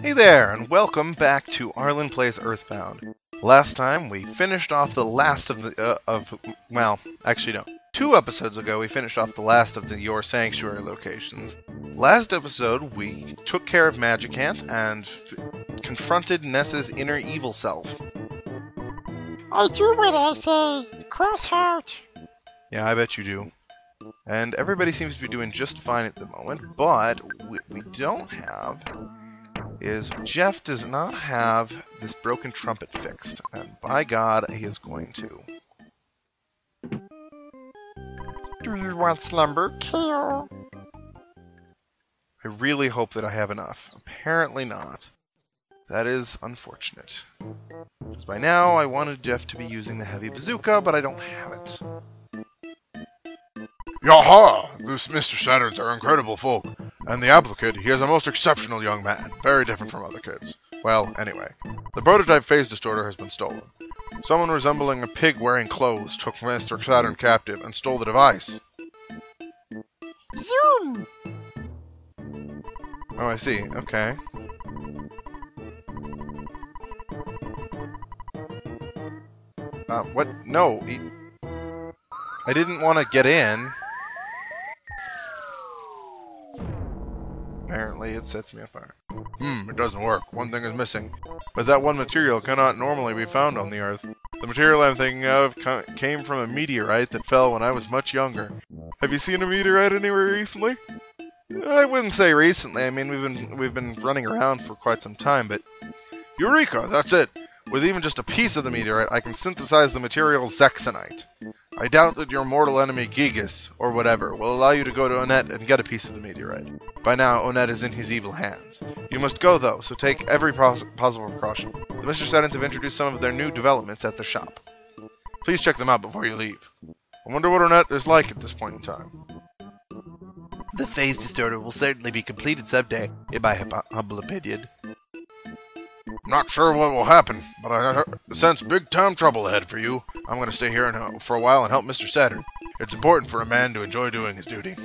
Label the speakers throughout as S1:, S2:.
S1: Hey there, and welcome back to Arlin Plays EarthBound. Last time we finished off the last of the, well, actually no. 2 episodes ago we finished off the last of the Your Sanctuary locations. Last episode we took care of Magicant and confronted Ness's inner evil self.
S2: I do what I say, cross heart.
S1: Yeah, I bet you do. And everybody seems to be doing just fine at the moment, but what we don't have is Jeff does not have this broken trumpet fixed, and by God, he is going to.
S2: Do you want slumber kill?
S1: I really hope that I have enough. Apparently not. That is unfortunate. Because by now, I wanted Jeff to be using the heavy bazooka, but I don't have it.
S3: Yaha! This Mr. Saturns are incredible folk. And the applicant, he is a most exceptional young man, very different from other kids. Well, anyway, the prototype phase distorter has been stolen. Someone resembling a pig wearing clothes took Mr. Saturn captive and stole the device.
S2: Zoom!
S1: Oh, I see. Okay. What? No. I didn't want to get in. Apparently, it sets me afire.
S3: It doesn't work. One thing is missing. But that one material cannot normally be found on the Earth. The material I'm thinking of came from a meteorite that fell when I was much younger. Have you seen a meteorite anywhere recently?
S1: I wouldn't say recently. I mean, we've been running around for quite some time, but
S3: Eureka! That's it!
S1: with even just a piece of the meteorite, I can synthesize the material Zexonite. I doubt that your mortal enemy Gigas, or whatever, will allow you to go to Onett and get a piece of the meteorite. By now, Onett is in his evil hands. You must go, though, so take every possible precaution. The Mr. Saturns have introduced some of their new developments at the shop. Please check them out before you leave.
S3: I wonder what Onett is like at this point in time.
S1: The phase distorter will certainly be completed someday, in my humble opinion.
S3: Not sure what will happen, but I sense big-time trouble ahead for you. I'm going to stay here for a while and help Mr. Saturn. It's important for a man to enjoy doing his duty.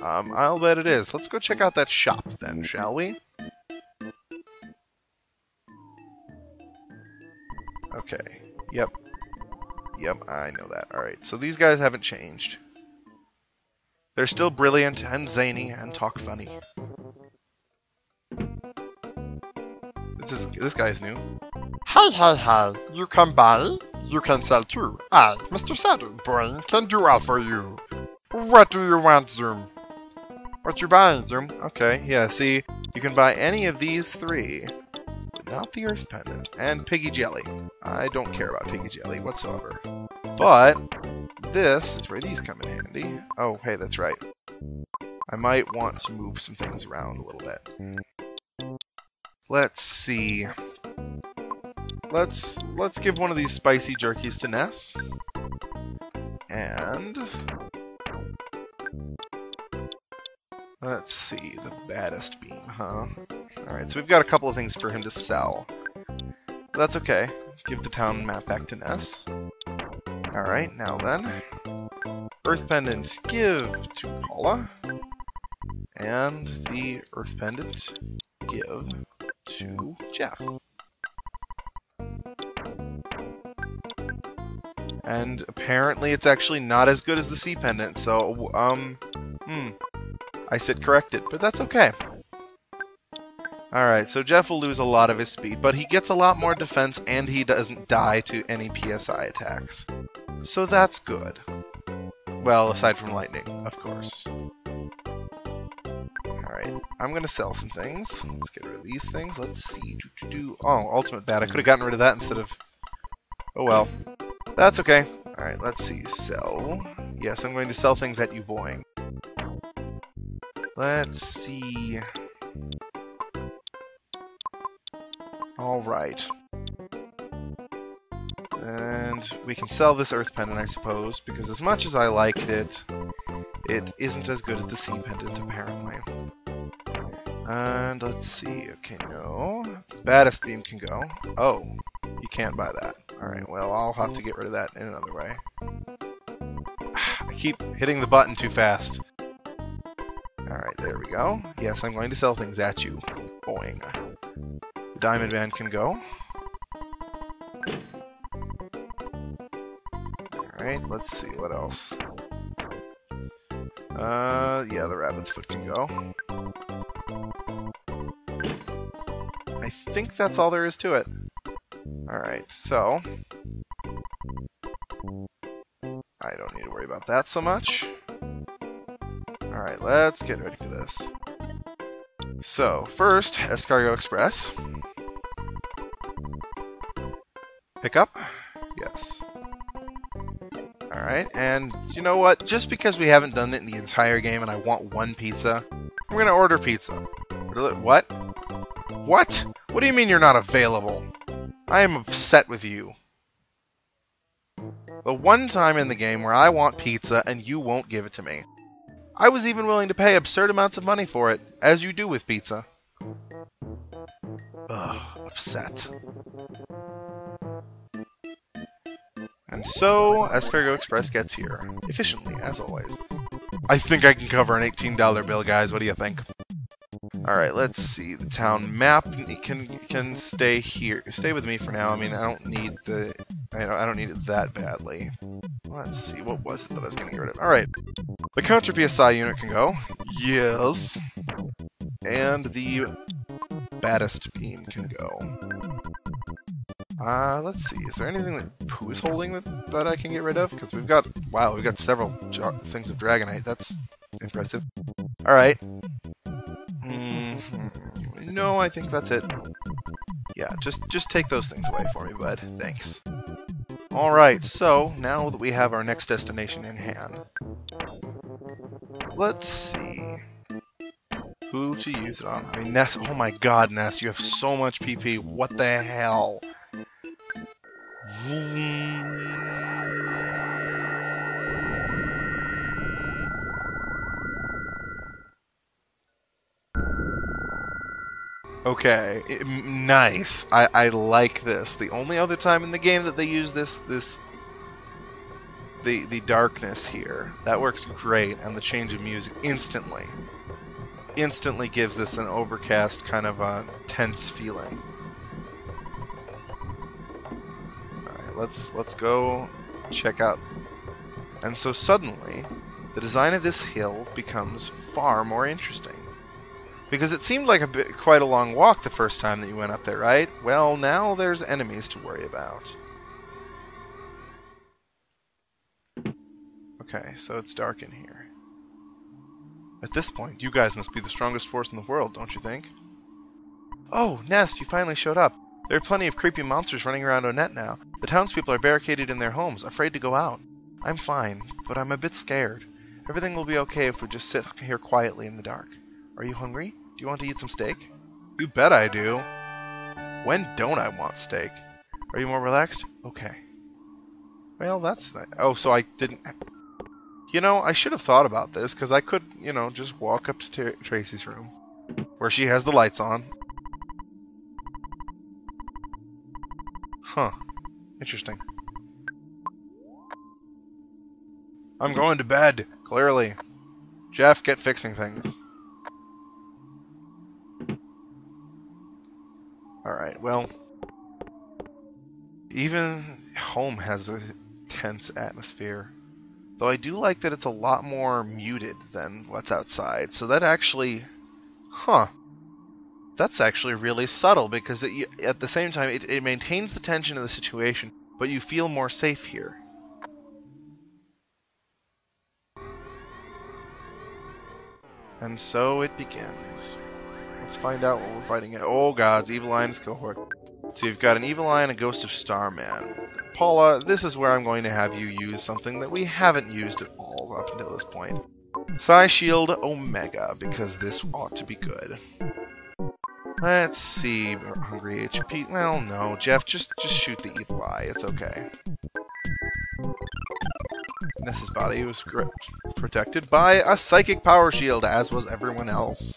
S1: I'll bet it is. Let's go check out that shop then, shall we? Okay. Yep, I know that. Alright, so these guys haven't changed. They're still brilliant and zany and talk funny. This guy's new.
S2: Hey, you can buy, you can sell too. I, Mr. Saturn, boy, can do all for you. What do you want, Zoom? What you buying, Zoom?
S1: Okay, yeah, see, you can buy any of these 3, but not the Earth Pendant, and Piggy Jelly. I don't care about Piggy Jelly whatsoever. But, this is where these come in handy. Oh, hey, that's right. I might want to move some things around a little bit. Let's see. Let's give one of these spicy jerkies to Ness. And let's see, the baddest beam, huh? Alright, so we've got a couple of things for him to sell. But that's okay. Give the town map back to Ness. Alright, now then. Earth Pendant, give to Paula. And the Earth Pendant, give to Jeff. And apparently it's actually not as good as the Sea Pendant, so, I sit corrected, but that's okay. Alright, so Jeff will lose a lot of his speed, but he gets a lot more defense and he doesn't die to any PSI attacks. So that's good. Well, aside from lightning, of course. Alright, I'm gonna sell some things. Let's get rid of these things. Let's see. Oh, ultimate bat. I could have gotten rid of that instead of... Oh well. That's okay. Alright, let's see. Sell. Yes, I'm going to sell things at you, boing. Let's see. Alright. And we can sell this Earth Pendant, I suppose, because as much as I liked it, it isn't as good as the Sea Pendant, apparently. And let's see, okay, no. Baddest Beam can go. Oh, you can't buy that. Alright, well, I'll have to get rid of that in another way. I keep hitting the button too fast. Alright, there we go. Yes, I'm going to sell things at you. Boing. The Diamond Man can go. Alright, let's see, what else? Yeah, the Rabbit's Foot can go. I think that's all there is to it. Alright, so... I don't need to worry about that so much. Alright, let's get ready for this. So, first, Escargot Express. Pick up? Yes. Alright, and you know what? Just because we haven't done it in the entire game and I want one pizza, I'm gonna order pizza. What? What? What do you mean you're not available? I am upset with you. The one time in the game where I want pizza and you won't give it to me. I was even willing to pay absurd amounts of money for it, as you do with pizza. Ugh, upset. And so, Escargot Express gets here. Efficiently, as always. I think I can cover an $18 bill, guys. What do you think? Alright, let's see. The town map can stay here. Stay with me for now. I mean, I don't need the... I don't need it that badly. Let's see. What was it that I was going to get rid of? Alright. The Counter PSI unit can go. Yes. And the baddest beam can go. Let's see. Is there anything that Pooh's holding that I can get rid of? Because we've got... Wow, we've got several things of Dragonite. That's impressive. Alright. No, I think that's it. Yeah, just take those things away for me, bud. Thanks. Alright, so now that we have our next destination in hand, let's see who to use it on. I mean, Ness, oh my god, Ness, you have so much PP. What the hell? Okay, nice. I like this. The only other time in the game that they use the darkness here, that works great, and the change of music instantly gives this an overcast kind of a tense feeling. Alright, let's go check out. And so suddenly, the design of this hill becomes far more interesting. Because it seemed like quite a long walk the first time that you went up there, right? Well, now there's enemies to worry about. Okay, so it's dark in here. At this point, you guys must be the strongest force in the world, don't you think? Oh, Nest, you finally showed up. There are plenty of creepy monsters running around Onett now. The townspeople are barricaded in their homes, afraid to go out. I'm fine, but I'm a bit scared. Everything will be okay if we just sit here quietly in the dark. Are you hungry? Do you want to eat some steak? You bet I do. When don't I want steak? Are you more relaxed? Okay. Well, that's nice. Oh, so I didn't... You know, I should have thought about this, because I could, you know, just walk up to Tracy's room, where she has the lights on. Huh. Interesting. I'm going to bed, clearly. Jeff, get fixing things. Alright, well, even home has a tense atmosphere. Though I do like that it's a lot more muted than what's outside. So that actually... Huh. That's actually really subtle, because at the same time, it maintains the tension of the situation, but you feel more safe here. And so it begins. Let's find out what we're fighting at. Oh gods, Evil Lion's cohort. So you've got an Evil Lion, a Ghost of Starman. Paula, this is where I'm going to have you use something that we haven't used at all up until this point. Psy Shield Omega, because this ought to be good. Let's see, Hungry HP. Well, no, Jeff, just shoot the Evil Eye. It's okay. Ness's body was protected by a Psychic Power Shield, as was everyone else.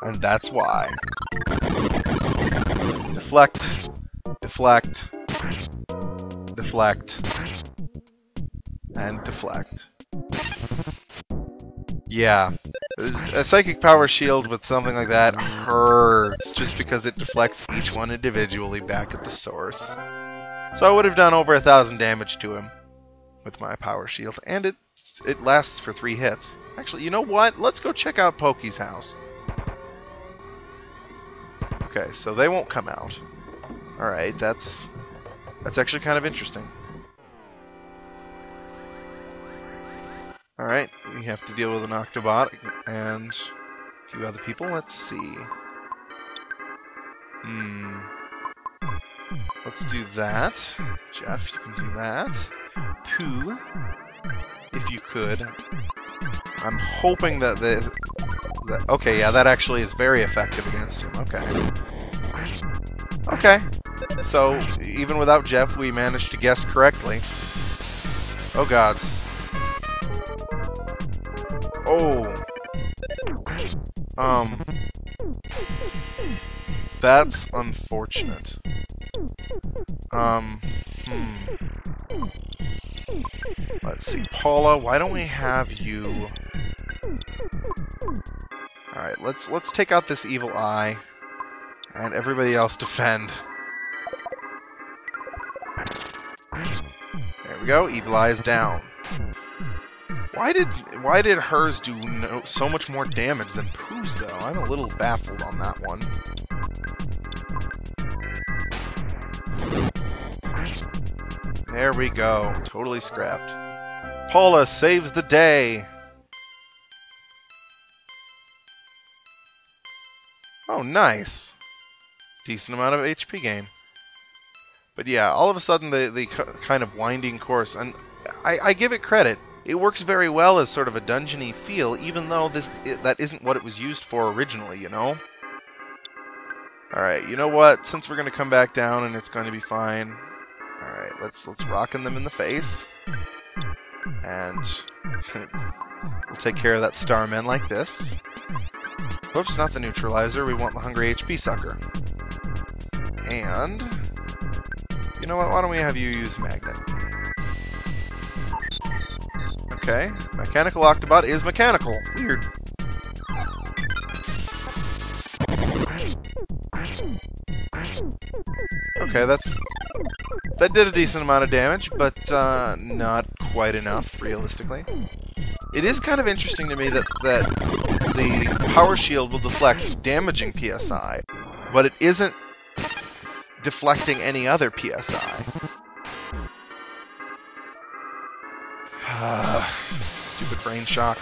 S1: And that's why. Deflect. Deflect. Deflect. And deflect. Yeah. A psychic power shield with something like that hurts just because it deflects each one individually back at the source. So I would have done over 1,000 damage to him with my power shield, and it lasts for 3 hits. Actually, you know what? Let's go check out Pokey's house. Okay, so they won't come out. Alright, that's actually kind of interesting. Alright, we have to deal with an Octobot and a few other people. Let's see. Let's do that. Jeff, you can do that. Pooh, if you could. I'm hoping that okay, yeah, that actually is very effective against him. Okay. Okay. So, even without Jeff, we managed to guess correctly. Oh, gods. Oh. That's unfortunate. Let's see. Paula, why don't we have you... Alright, let's take out this evil eye, and everybody else defend. There we go, evil eye is down. Why did hers do so much more damage than Pooh's, though? I'm a little baffled on that one. There we go, totally scrapped. Paula saves the day! Oh, nice. Decent amount of HP gain. But yeah, all of a sudden the kind of winding course, and I give it credit. It works very well as sort of a dungeon-y feel, even though that isn't what it was used for originally, you know? Alright, you know what? Since we're going to come back down and it's going to be fine, alright, let's rockin' them in the face. And we'll take care of that Starman like this. Whoops, not the neutralizer. We want the hungry HP sucker. And you know what? Why don't we have you use magnet? Okay, mechanical Octobot is mechanical. Weird. Okay, that did a decent amount of damage, but not quite enough, realistically. It is kind of interesting to me that the power shield will deflect damaging PSI, but it isn't deflecting any other PSI. Stupid brain shock.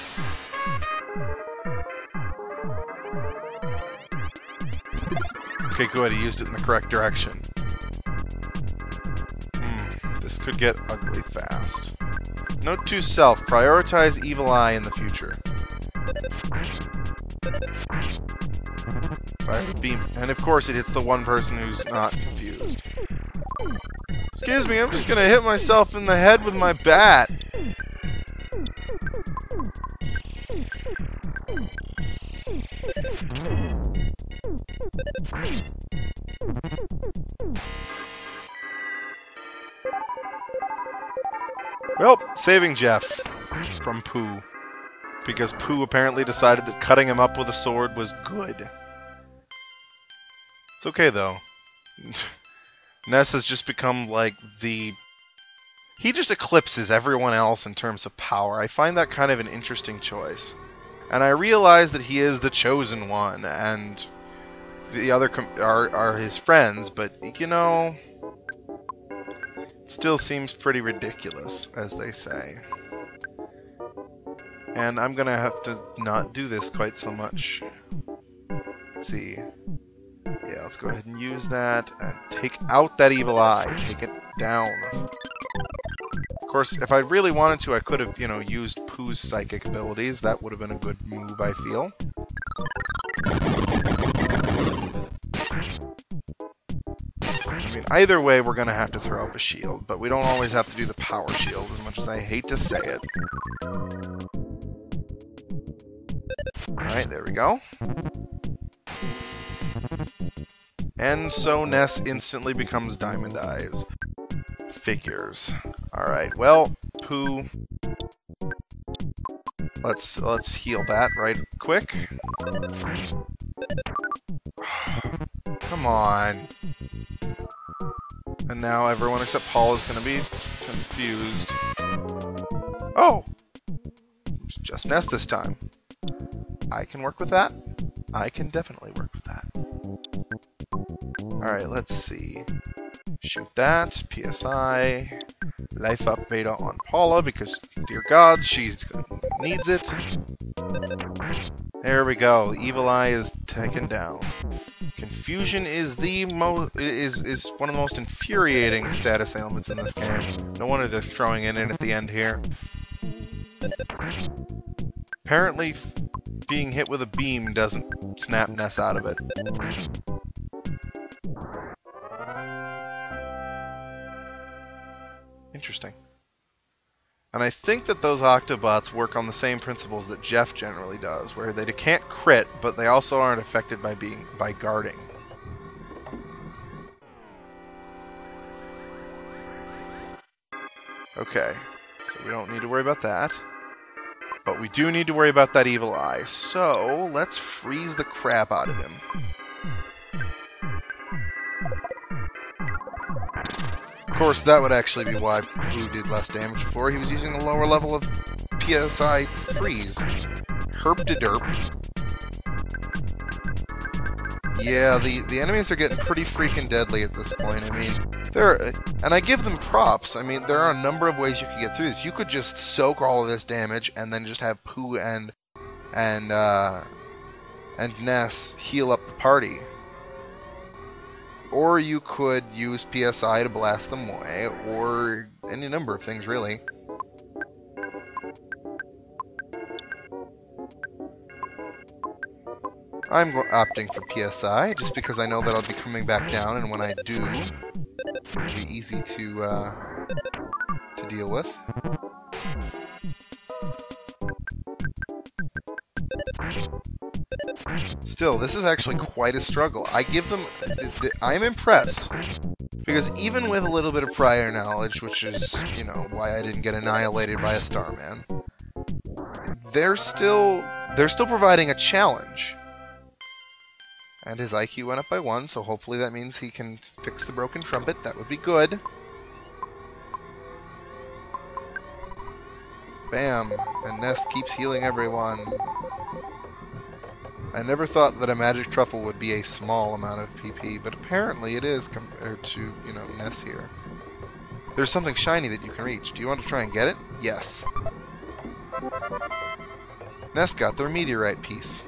S1: Okay, good, he used it in the correct direction. This could get ugly fast. Note to self, prioritize evil eye in the future. Fire the beam. And of course it hits the one person who's not confused. Excuse me, I'm just gonna hit myself in the head with my bat. Well, saving Jeff from Pooh. Because Pooh apparently decided that cutting him up with a sword was good. It's okay, though. Ness has just become, like, he just eclipses everyone else in terms of power. I find that kind of an interesting choice. And I realize that he is the chosen one, and the other are his friends, but, you know... still seems pretty ridiculous, as they say. And I'm gonna have to not do this quite so much. Let's see. Yeah, let's go ahead and use that, and take out that evil eye. Take it down. Of course, if I really wanted to, I could have, you know, used Pooh's psychic abilities. That would have been a good move, I feel. I mean, either way, we're going to have to throw up a shield, but we don't always have to do the power shield, as much as I hate to say it. Alright, there we go. And so Ness instantly becomes Diamond Eyes. Figures. Alright, well, Pooh... Let's heal that right quick. Come on. And now everyone except Paul is gonna be confused. Oh! It's just Ness this time. I can work with that. I can definitely work with that. Alright, let's see. Shoot that. PSI. Life up beta on Paula because, dear gods, she needs it. There we go. Evil Eye is taken down. Confusion is the is one of the most infuriating status ailments in this game. No wonder they're throwing it in at the end here. Apparently, being hit with a beam doesn't snap Ness out of it. Interesting. And I think that those Octobots work on the same principles that Jeff generally does, where they can't crit, but they also aren't affected by guarding. Okay, so we don't need to worry about that. But we do need to worry about that Evil Eye. So, let's freeze the crap out of him. Of course, that would actually be why Blue did less damage before. He was using a lower level of PSI freeze. Herp-de-derp. Yeah, the enemies are getting pretty freaking deadly at this point. I mean, and I give them props. I mean, there are a number of ways you could get through this. You could just soak all of this damage and then just have Pooh and Ness heal up the party. Or you could use PSI to blast them away, or any number of things, really. I'm opting for PSI, just because I know that I'll be coming back down, and when I do, it'll be easy to deal with. Still, this is actually quite a struggle. I give them... I'm impressed. Because even with a little bit of prior knowledge, which is, you know, why I didn't get annihilated by a Starman, they're still providing a challenge. And his IQ went up by 1, so hopefully that means he can fix the broken trumpet. That would be good. Bam! And Ness keeps healing everyone. I never thought that a magic truffle would be a small amount of PP, but apparently it is compared to, you know, Ness here. There's something shiny that you can reach. Do you want to try and get it? Yes. Ness got their meteorite piece.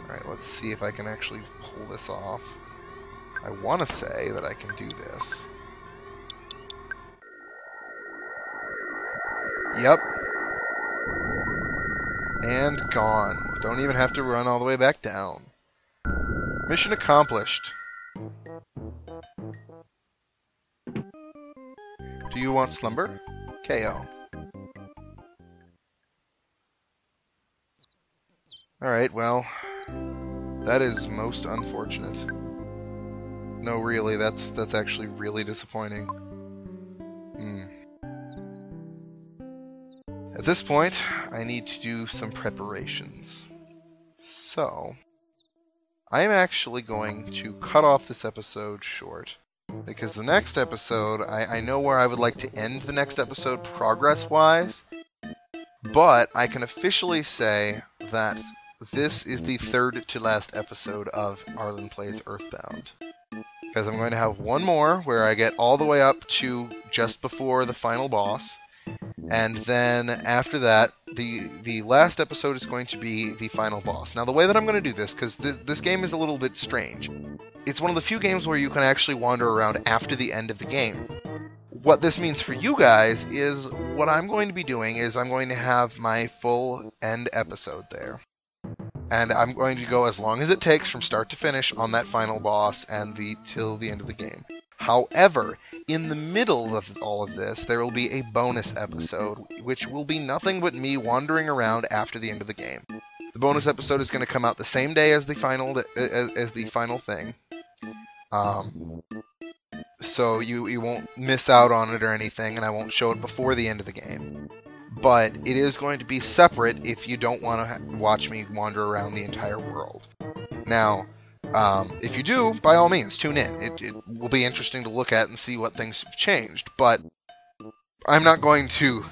S1: Alright, let's see if I can actually pull this off. I want to say that I can do this. Yep. And gone. Don't even have to run all the way back down. Mission accomplished. Do you want slumber? KO. Alright, well, that is most unfortunate. No, really, that's actually really disappointing. At this point, I need to do some preparations. So, I am actually going to cut off this episode short, because the next episode, I know where I would like to end the next episode progress-wise, but I can officially say that this is the third to last episode of Arlin Plays EarthBound. Because I'm going to have one more where I get all the way up to just before the final boss. And then after that, the last episode is going to be the final boss. Now the way that I'm going to do this, because this game is a little bit strange, it's one of the few games where you can actually wander around after the end of the game. What this means for you guys is, what I'm going to be doing is I'm going to have my full end episode there. And I'm going to go as long as it takes from start to finish on that final boss and till the end of the game. However, in the middle of all of this, there will be a bonus episode, which will be nothing but me wandering around after the end of the game. The bonus episode is going to come out the same day as the final thing. So you won't miss out on it or anything, and I won't show it before the end of the game. but it is going to be separate if you don't want to watch me wander around the entire world. Now, if you do, by all means, tune in. It will be interesting to look at and see what things have changed, but I'm not going to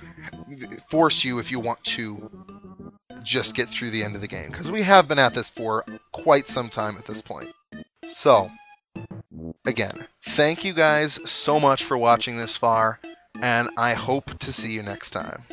S1: force you if you want to just get through the end of the game, because we have been at this for quite some time at this point. So, again, thank you guys so much for watching this far, and I hope to see you next time.